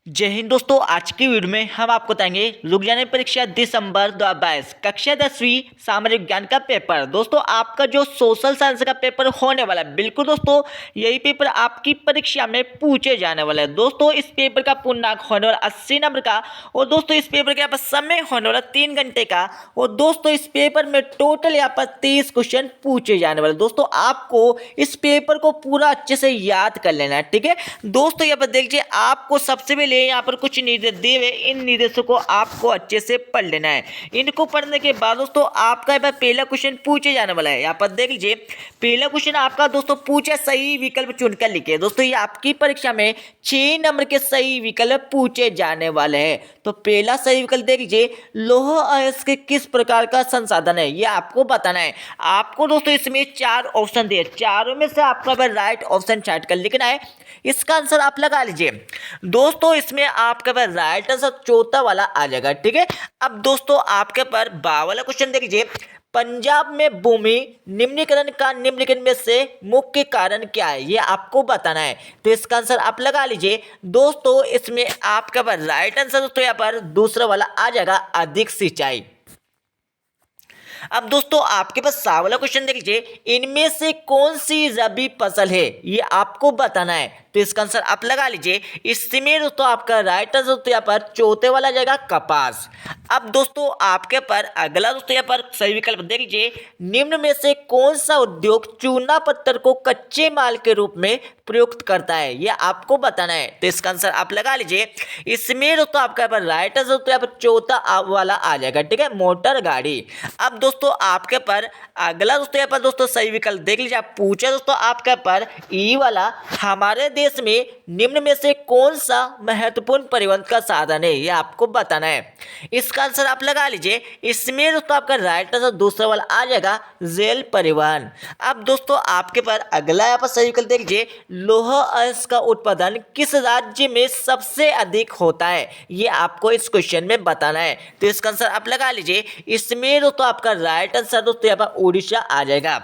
जय हिंद दोस्तों। आज की वीडियो में हम आपको बताएंगे रुक जाने परीक्षा दिसंबर 2022 कक्षा 10वीं सामाजिक विज्ञान का पेपर। दोस्तों आपका जो सोशल साइंस का पेपर होने वाला है, बिल्कुल दोस्तों यही पेपर आपकी परीक्षा में पूछे जाने वाला है। दोस्तों इस पेपर का पूर्णांक होने वाला 80 नंबर का, और दोस्तों इस पेपर का यहाँ पर समय होने वाला 3 घंटे का, और दोस्तों इस पेपर में टोटल यहाँ पर 30 क्वेश्चन पूछे जाने वाले। दोस्तों आपको इस पेपर को पूरा अच्छे से याद कर लेना है, ठीक है दोस्तों। यहाँ पर देखिए आपको सबसे पहले यहाँ पर कुछ निर्देश दिए हुए, इन निर्देशों को आपको अच्छे से पढ़ लेना है। इनको पढ़ने के बाद दोस्तों आपका यहाँ पर पहला क्वेश्चन पूछे जाने वाला है। यहाँ पर देख लीजिए पहला क्वेश्चन आपका दोस्तों पूछे सही विकल्प चुनकर लिखिए। दोस्तों ये आपकी परीक्षा में 6 नंबर के सही विकल्प पूछे जाने वाले हैं। तो पहला सही विकल्प देख लीजिए, लौह अयस्क किस प्रकार का संसाधन है, ये आपको बताना है। आपको दोस्तों इसमें 4 ऑप्शन दिए, चारों में से आपका राइट ऑप्शन छाट कर लिखना है। इसका आंसर आप लगा लीजिए। दोस्तों इसमें आपके पास राइट आंसर चौथा वाला आ जाएगा, ठीक है। अब दोस्तों आपके पर 52 वाला क्वेश्चन देख लीजिए, पंजाब में भूमि निम्नीकरण का निम्नलिखित में से मुख्य कारण क्या है, ये आपको बताना है। तो इसका आंसर आप लगा लीजिए। दोस्तों इसमें आपके पास राइट आंसर दोस्तों यहाँ पर दूसरा वाला आ जाएगा, अधिक सिंचाई। अब दोस्तों आपके पास 7 वाला क्वेश्चन देख लीजिए, इनमें से कौन सी रबी फसल है, ये आपको बताना है। तो इसका आंसर आप लगा लीजिए। इसमें दोस्तों आपका राइट आंसर दोस्तों यहाँ पर चौथे वाला जाएगा, कपास। अब दोस्तों आपके पर अगला दोस्तों यहाँ पर सही विकल्प देख लीजिए, निम्न में से कौन सा उद्योग चूना पत्थर को कच्चे माल के रूप में प्रयुक्त करता है, ये आपको बताना है। तो इसका आंसर आप लगा लीजिए। इसमें दोस्तों आपका यहाँ पर राइट आंसर दोस्तों यहाँ पर चौथा वाला आ जाएगा, ठीक है, मोटर गाड़ी। अब दोस्तों आपके पर अगला दोस्तों यहाँ पर दोस्तों सही विकल्प देख लीजिए, आप पूछा दोस्तों आपके पर ई वाला, हमारे देश में निम्न में से कौन सा महत्वपूर्ण परिवहन का साधन है, ये आपको बताना है। इसका आंसर आप लगा लीजिए। इसमें दोस्तों आपका राइट आंसर दूसरा वाला आ जाएगा, रेल परिवहन। अब दोस्तों आपके पर अगला यहाँ पर सही विकल्प देख लीजिए, लौह अयस्क का उत्पादन किस राज्य में सबसे अधिक होता है, ये आपको इस क्वेश्चन में बताना है। तो इसका आंसर आप लगा लीजिए। इसमें दोस्तों आपका राइट आंसर दोस्तों यहाँ पर उड़ीसा आ जाएगा।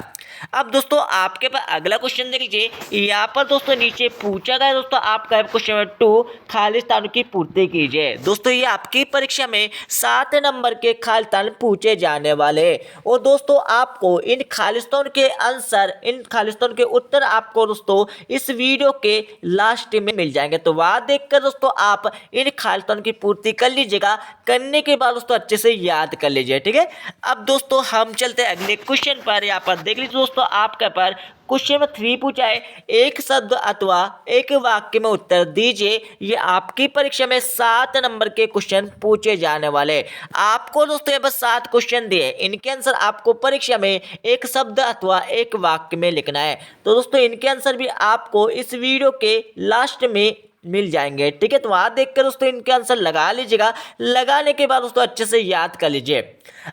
अब दोस्तों आपके पास अगला क्वेश्चन देख लीजिए, यहाँ पर दोस्तों नीचे पूछा गया दोस्तों आपका क्वेश्चन नंबर 2, खालिस्तान की पूर्ति कीजिए। दोस्तों ये आपकी परीक्षा में 7 नंबर के खालिस्तान पूछे जाने वाले, और दोस्तों आपको इन खालिस्तान के आंसर, इन खालिस्तान के उत्तर आपको दोस्तों इस वीडियो के लास्ट में मिल जाएंगे। तो वहाँ देखकर दोस्तों आप इन खालिस्तान की पूर्ति कर लीजिएगा। करने के बाद दोस्तों अच्छे से याद कर लीजिए, ठीक है। अब दोस्तों हम चलते हैं अगले क्वेश्चन पर। यहाँ पर देख लीजिए दोस्तों आपके पर क्वेश्चन नंबर 3 पूछा है, एक शब्द अथवा एक वाक्य में उत्तर दीजिए। ये आपकी परीक्षा में 7 नंबर के क्वेश्चन पूछे जाने वाले। आपको दोस्तों ये बस 7 क्वेश्चन दिए, इनके आंसर आपको परीक्षा में एक शब्द अथवा एक वाक्य में लिखना है। तो दोस्तों इनके आंसर भी आपको इस वीडियो के लास्ट में मिल जाएंगे, ठीक है। तो वहां देखकर दोस्तों इनके आंसर लगा लीजिएगा। लगाने के बाद दोस्तों अच्छे से याद कर लीजिए।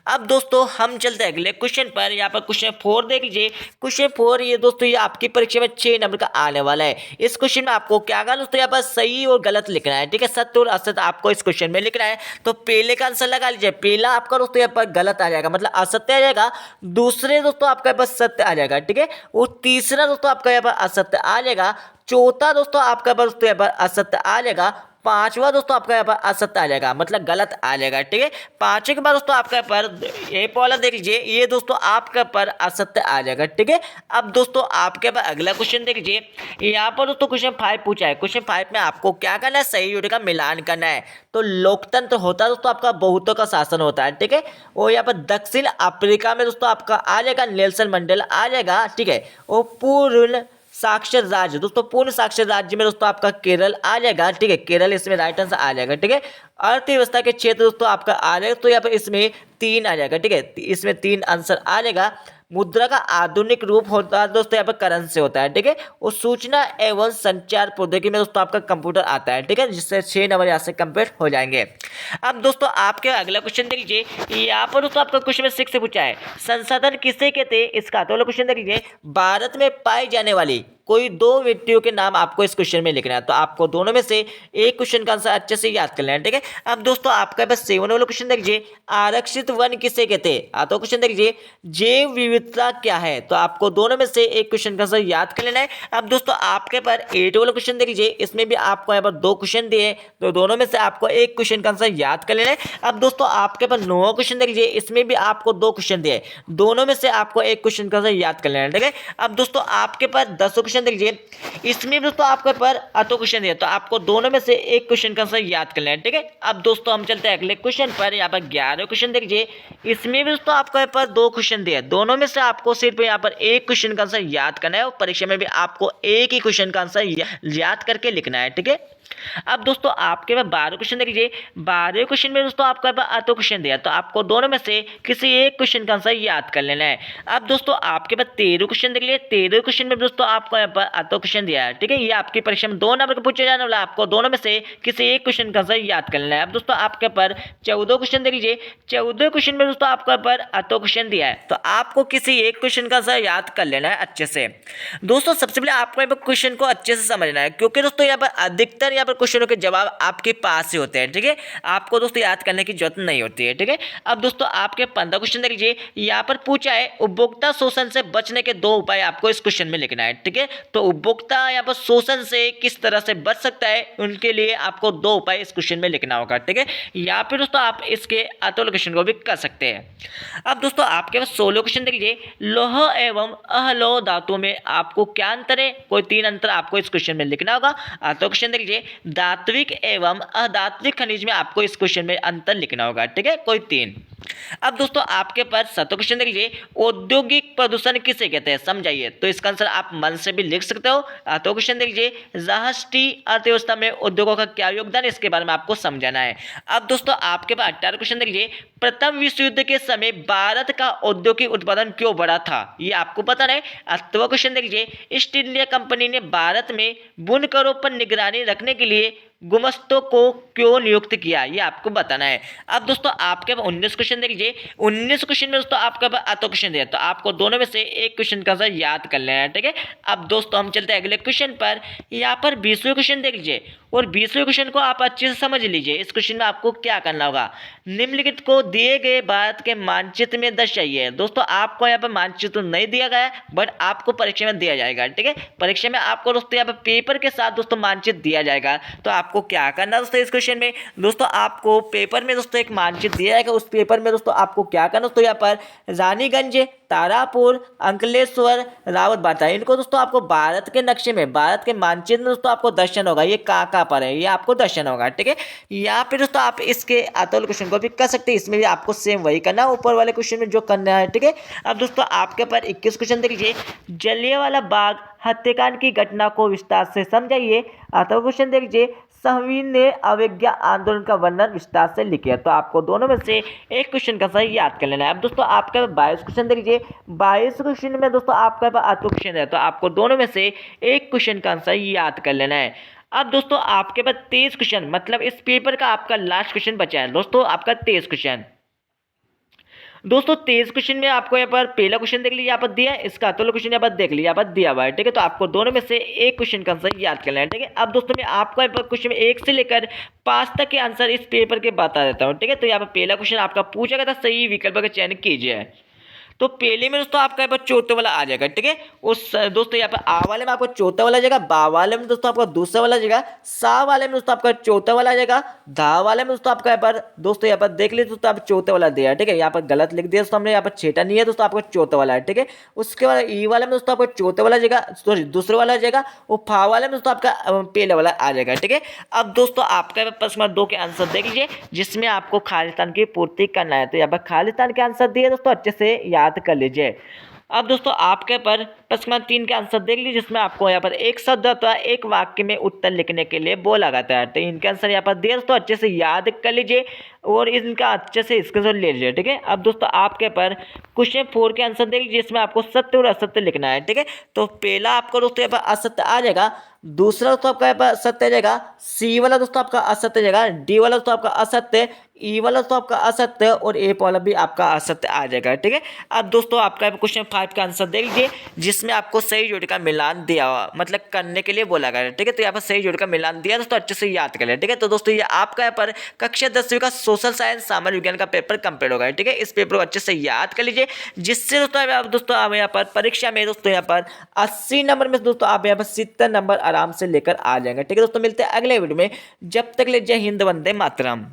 अब दोस्तों हम चलते हैं अगले क्वेश्चन पर। यहाँ पर क्वेश्चन 4 देख लीजिए। क्वेश्चन 4 ये दोस्तों ये आपकी परीक्षा में 6 नंबर का आने वाला है। इस क्वेश्चन में आपको क्या करना दोस्तों, यहाँ पर सही और गलत लिखना है, ठीक है। सत्य और असत्य आपको इस क्वेश्चन में लिखना है। तो पहले का आंसर लगा लीजिए। पहला आपका दोस्तों यहाँ पर गलत आ जाएगा, मतलब असत्य आ जाएगा। दूसरे दोस्तों आपका यहाँ पर सत्य आ जाएगा, ठीक है। और तीसरा दोस्तों आपका यहाँ पर असत्य आ जाएगा। चौथा दोस्तों आपका पर दोस्तों यहाँ पर असत्य आ जाएगा। पांचवा दोस्तों आपका यहाँ पर असत्य आ जाएगा, मतलब गलत आ जाएगा, ठीक है। पांचवे के बाद दोस्तों आपका पर ये वाला देख लीजिए, ये दोस्तों आपका पर असत्य आ जाएगा, ठीक है। अब दोस्तों आपके पास अगला क्वेश्चन देख लीजिए। यहाँ पर दोस्तों क्वेश्चन 5 पूछा है। क्वेश्चन 5 में आपको क्या करना है, सही जोड़े का मिलान करना है। तो लोकतंत्र होता है दोस्तों आपका बहुतों का शासन होता है, ठीक है। और यहाँ पर दक्षिण अफ्रीका में दोस्तों आपका आ जाएगा नेल्सन मंडेला आ जाएगा, ठीक है। और पूर्ण साक्षर राज्य दोस्तों, पूर्ण साक्षर राज्य में दोस्तों आपका केरल आ जाएगा, ठीक है। केरल इसमें राइट आंसर आ जाएगा, ठीक है। अर्थव्यवस्था के क्षेत्र दोस्तों आपका आ जाएगा, तो यहाँ पर इसमें 3 आ जाएगा, ठीक है। इसमें 3 आंसर आ जाएगा। मुद्रा का आधुनिक रूप होता है दोस्तों यहाँ पर करेंसी होता है, ठीक है। और सूचना एवं संचार प्रौद्योगिकी में दोस्तों आपका कंप्यूटर आता है, ठीक है, जिससे 6 नंबर यहाँ से कंप्लीट हो जाएंगे। अब दोस्तों आपके अगला क्वेश्चन देख लीजिए। यहाँ पर दोस्तों आपका क्वेश्चन में 6 से पूछा है, संसाधन किसे कहते हैं, इसका तो क्वेश्चन देख लीजिए। भारत में पाई जाने वाली कोई दो व्यक्तियों के नाम आपको इस क्वेश्चन में लिखना है। तो आपको दोनों में से एक क्वेश्चन का आंसर अच्छे से याद कर लेना है, ठीक है। अब दोस्तों आपका बस 7 वाला क्वेश्चन देखिए, आरक्षित वन किसे कहते हैं। तो क्वेश्चन देखिए, जैव विविधता क्या है। तो आपको दोनों में से एक क्वेश्चन का आंसर याद कर लेना है। अब दोस्तों आपके पर 8 वाला क्वेश्चन देख लीजिए, इसमें भी आपको यहाँ पर दो क्वेश्चन दिए, तो दोनों में से आपको एक क्वेश्चन का आंसर याद कर लेना है। अब दोस्तों आपके पर 9 क्वेश्चन देख लीजिए, इसमें भी आपको दो क्वेश्चन दिए, दोनों में से आपको एक क्वेश्चन का आंसर याद कर लेना है, ठीक है। अब दोस्तों आपके पर 10 क्वेश्चन देख लीजिए, इसमें दोस्तों आपके पर अतो क्वेश्चन दिए, तो आपको दोनों में से एक क्वेश्चन का आंसर याद कर लेना है, ठीक है। अब दोस्तों हम चलते हैं अगले क्वेश्चन पर। यहाँ पर 11 क्वेश्चन देख लीजिए, इसमें भी दोस्तों आपको यहाँ पर दो क्वेश्चन दिए, दोनों में से आपको सिर्फ यहाँ पर एक क्वेश्चन का आंसर याद करना है, और परीक्षा में भी आपको एक ही क्वेश्चन का आंसर याद करके लिखना है, ठीक है। अब दोस्तों आपके पास 12 क्वेश्चन देख लीजिए, 12 क्वेश्चन में दोस्तों आपके पास अतो क्वेश्चन दिया, तो आपको दोनों में से किसी एक क्वेश्चन का आंसर याद कर लेना है। अब दोस्तों आपके पास 13 क्वेश्चन देख लीजिए, 13 क्वेश्चन में दोस्तों आपको यहाँ पर अतो क्वेश्चन दिया है, ठीक है। ये आपकी परीक्षा में 2 नंबर का पूछा जाने वाला, आपको दोनों में से किसी एक क्वेश्चन का आंसर याद कर लेना है। अब दोस्तों आपके पर 14 क्वेश्चन देख लीजिए, 14 क्वेश्चन में दोस्तों आपके पर अतो क्वेश्चन दिया है, तो आपको किसी एक क्वेश्चन का आंसर याद कर लेना है अच्छे से। दोस्तों सबसे पहले आपको यहाँ पर क्वेश्चन को अच्छे से समझना है, क्योंकि दोस्तों यहाँ पर अधिकतर यहाँ पर क्वेश्चनों के जवाब आपके पास ही होते हैं, ठीक है। आपको दोस्तों याद करने की जरूरत नहीं होती है, ठीक है। अब दोस्तों आपके 15 क्वेश्चन देख लीजिए, यहाँ पर पूछा है उपभोक्ता शोषण से बचने के 2 उपाय आपको इस क्वेश्चन में लिखना है, ठीक है। तो उपभोक्ता यहाँ पर शोषण से किस तरह से बच सकता है, उनके लिए आपको 2 उपाय इस क्वेश्चन में लिखना होगा, ठीक है। या फिर दोस्तों आप इसके अतुल क्वेश्चन को भी कर सकते हैं। अब दोस्तों आपके पास 16 क्वेश्चन देख लीजिए, लौह एवं अलोह धातु में आपको क्या अंतर है, कोई 3 अंतर आपको इस क्वेश्चन में लिखना होगा। तो क्वेश्चन देख लीजिए, धात्विक एवं अधात्विक खनिज में आपको इस क्वेश्चन में अंतर लिखना होगा, ठीक है, कोई 3। अब दोस्तों आपके पास 7 क्वेश्चन देख लीजिए, औद्योगिक प्रदूषण किसे कहते हैं, समझाइए। तो इसका आंसर आप मन से भी लिख सकते हो। तो क्वेश्चन देख लीजिए, राष्ट्रीय अर्थव्यवस्था में उद्योगों का क्या योगदान है, इसके बारे में आपको समझाना है। अब दोस्तों आपके पास 18 क्वेश्चन देख लीजिए, प्रथम विश्व युद्ध के समय भारत का औद्योगिक उत्पादन क्यों बढ़ा था, ये आपको पता है। 8वां क्वेश्चन देख लीजिए, ईस्ट इंडिया कंपनी ने भारत में बुनकरों पर निगरानी रखने के लिए गुमस्तों को क्यों नियुक्त किया, ये आपको बताना है। अब दोस्तों आपके पास 19 क्वेश्चन देख लीजिए, 19 क्वेश्चन में दोस्तों आपके पास अतो क्वेश्चन दिया, तो आपको दोनों में से एक क्वेश्चन का आंसर याद कर लेना है, ठीक है। अब दोस्तों हम चलते हैं अगले क्वेश्चन पर। यहाँ पर 20वें क्वेश्चन देख लीजिए, और 20वें क्वेश्चन को आप अच्छे से समझ लीजिए। इस क्वेश्चन में आपको क्या करना होगा, निम्नलिखित को दिए गए भारत के मानचित्र में दर्शाइए। दोस्तों आपको यहाँ पर मानचित्र नहीं दिया गया है, बट आपको परीक्षा में दिया जाएगा, ठीक है। परीक्षा में आपको दोस्तों यहाँ पर पेपर के साथ दोस्तों मानचित्र दिया जाएगा। तो आपको क्या करना है दोस्तों, इस क्वेश्चन में दोस्तों आपको पेपर में दोस्तों एक मानचित्र दिया जाएगा, उस पेपर में दोस्तों आपको क्या करना दोस्तों, यहाँ पर रानीगंज, तारापुर, अंकलेश्वर, रावत बाटा, इनको दोस्तों आपको भारत के नक्शे में, भारत के मानचित्र में दोस्तों आपको दर्शन होगा, ये कहाँ पर है, ये आपको दर्शन होगा, ठीक है। यहाँ पे दोस्तों आप इसके अतुल क्वेश्चन को भी कर सकते हैं, इसमें भी आपको सेम वही करना है ऊपर वाले क्वेश्चन में जो करना है, ठीक है। अब दोस्तों आपके पर 21 क्वेश्चन देख लीजिए, जलियांवाला बाग हत्याकांड की घटना को विस्तार से समझाइए। अतः क्वेश्चन देख लीजिए, संविन ने अवज्ञा आंदोलन का वर्णन विस्तार से लिखे। तो आपको दोनों में से एक क्वेश्चन का सही याद कर लेना है। अब दोस्तों आपका 22 क्वेश्चन देख लीजिए, 22 क्वेश्चन में दोस्तों आपका अतः क्वेश्चन है, तो आपको दोनों में से एक क्वेश्चन का आंसर याद कर लेना है। अब दोस्तों आपके पास 23 क्वेश्चन, मतलब इस पेपर का आपका लास्ट क्वेश्चन बचा है दोस्तों, आपका 23 क्वेश्चन। दोस्तों 23 क्वेश्चन में आपको यहाँ पर पहला क्वेश्चन देख लीजिए, यहाँ पर दिया है, इसका अतुल क्वेश्चन यहाँ पर देख लीजिए, यहाँ पर दिया हुआ है, ठीक है। तो आपको दोनों में से एक क्वेश्चन का आंसर याद करना है, ठीक है। अब दोस्तों मैं आपको यहाँ पर क्वेश्चन 1 से लेकर 5 तक के आंसर इस पेपर के बता देता हूँ, ठीक है। तो यहाँ पर पहला क्वेश्चन आपका पूछा गया था, सही विकल्प का चयन कीजिए। तो पहले में दोस्तों आपका यहाँ पर चौथा वाला आ जाएगा, ठीक है। उस दोस्तों यहाँ पर आ वाले में आपको चौथा वाला आ जाएगा, बा वाले में दोस्तों आपका दूसरा वाला आ जाएगा, सा वाले में दोस्तों आपका चौथा वाला आ जाएगा, धा वाले में दोस्तों आपका यहाँ पर दोस्तों यहाँ पर देख लीजिए दोस्तों आप चौथा वाला दिया है, ठीक है। यहाँ पर गलत लिख दिया दोस्तों हमने, यहाँ पर छेटा नहीं है दोस्तों, आपका चौथा वाला है, ठीक है। उसके बाद ई वाले में दोस्तों आपका चौथा वाला आ जाएगा, सॉरी दूसरा वाला आ जाएगा, और फा वाले में दोस्तों आपका पहला वाला आ जाएगा, ठीक है। अब दोस्तों आपका प्रश्न 2 के आंसर देख लीजिए, जिसमें आपको खालिस्तान की पूर्ति करना है। तो यहाँ पर खालिस्तान के आंसर दिए दोस्तों, अच्छे से याद कर लीजिए। अब दोस्तों आपके पर प्रश्न 3 के आंसर देख लीजिए, जिसमें आपको यहाँ पर एक शब्द अथवा एक वाक्य में उत्तर लिखने के लिए बोला जाता है। तो इनके आंसर यहाँ पर दिए दोस्तों, अच्छे से याद कर लीजिए। और इनका अच्छे से स्क्रीनशॉट ले लीजिए, ठीक है। अब दोस्तों आपके पर क्वेश्चन 4 के आंसर देख लीजिए, जिसमें आपको सत्य और असत्य लिखना है, ठीक है। तो पहला आपको दोस्तों यहाँ पर असत्य आ जाएगा, दूसरा दोस्तों आपका यहाँ पर सत्य आ जाएगा, सी वाला दोस्तों आपका असत्य जाएगा, डी वाला दोस्तों आपका असत्य, ई वाला दोस्तों आपका असत्य और ए वाला भी आपका असत्य आ जाएगा, ठीक है। अब दोस्तों आपका क्वेश्चन 5 का आंसर देख लीजिए, जिसमें आपको सही जोड़ी का मिलान दिया हुआ, मतलब करने के लिए बोला गया है, ठीक है। तो यहाँ पर सही जोड़ी का मिलान दिया दोस्तों, अच्छे से याद कर लिया, ठीक है। तो दोस्तों ये आपका यहाँ पर कक्षा 10वीं का सोशल साइंस सामाजिक विज्ञान का पेपर कंप्लीट होगा, ठीक है। इस पेपर को अच्छे से याद कर लीजिए, जिससे दोस्तों आप यहाँ पर परीक्षा में दोस्तों यहाँ पर 80 नंबर में दोस्तों आप यहाँ पर 70 नंबर आराम से लेकर आ जाएंगे, ठीक है दोस्तों। मिलते हैं अगले वीडियो में, जब तक ले जय हिंद, वंदे मातरम।